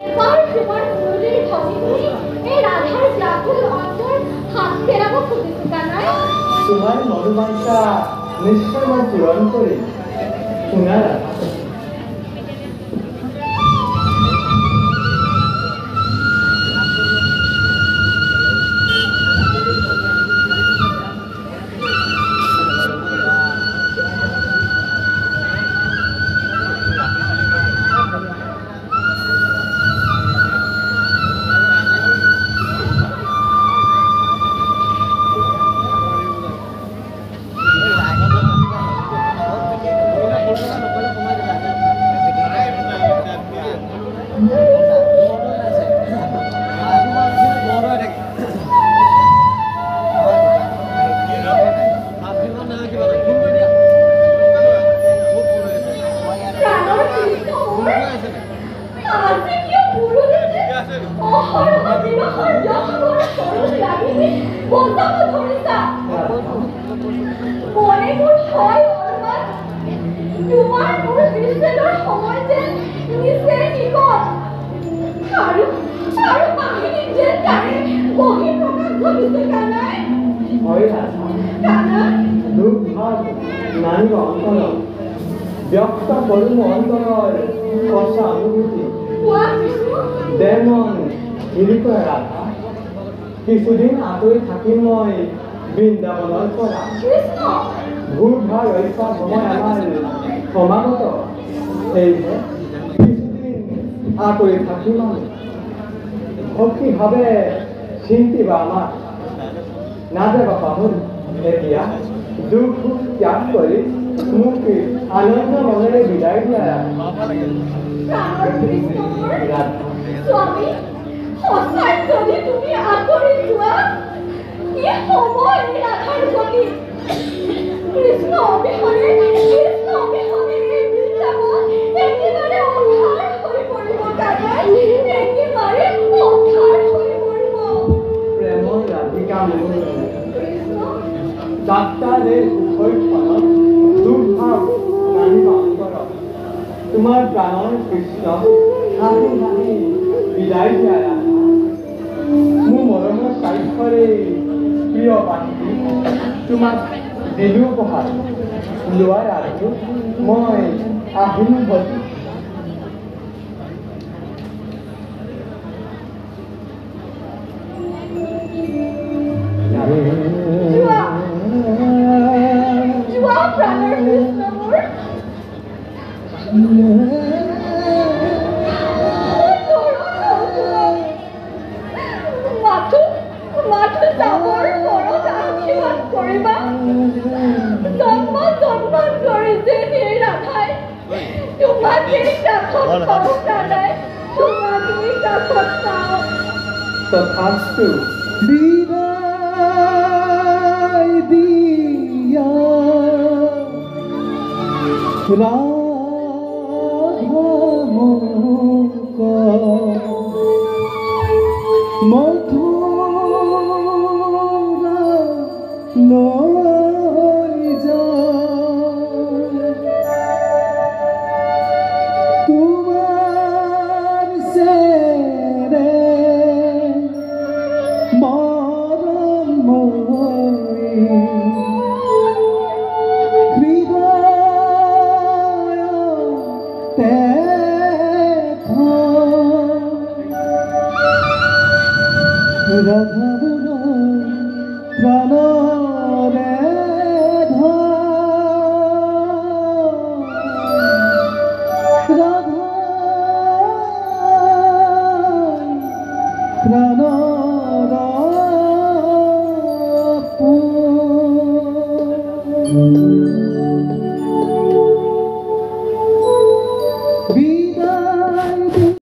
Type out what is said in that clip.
এবার তোমার মুরলির ভগিনী এই রাধার ব্যাকুল অন্তর হাত ফেরাবো খুঁজেছে কানায়। তোমার মনোবাঞ্ছা নিশ্চয় মই পূরণ করি শুনা রাধা। ব্যক্ত করুন অন্তর কষা অনুভূতি দেমন হিরিত রাধা কিছুদিন আঁতৰি থাকিম মই বৃন্দাবনৰ পৰা ভূত ভাৰ ঐছা সময় আমাৰ সমাগত সেয়েহে কিছুদিন আঁতৰি থাকিম আমি ভক্তিভাৱে চিন্তিবা আমাক নাযাবা পাহৰি এতিয়া দুখ ত্যাগ কৰি মোক আনন্দ মনেৰে বিদায় দিয়া স্বামী সঁচাই যদি তুমি আঁতৰি যোৱা কি হ'ব এই ৰাধাৰ গতি। কৃষ্ণ অবিহনে এই বৃন্দাবন একেবাৰে অন্ধাৰ হৈ পৰিব কানাই, একেবাৰে অন্ধাৰ হৈ পৰিব। প্ৰেমৰ ৰাধিকা মোৰ যাত্ৰাৰে সুখৈখনত দুৰ্ভাৱ নানিবা অন্তৰত তোমাৰ প্ৰাণৰ কৃষ্ণ হাঁহি হাঁহি বিদায় দিয়া ৰাধা। মোৰ মৰমৰ স্বাক্ষৰে প্ৰিয় বান্ধৱী তোমাক দিলো উপহাৰ লোৱাৰ আৰু মই আহিম ভতি। তথাস্তু বিদায় দিয়া ৰাধা মুখ মথুৰা লৈ যায় তোমাৰ সেৰে ৰাধা প্ৰাণৰে ৰাধা প্ৰাণৰা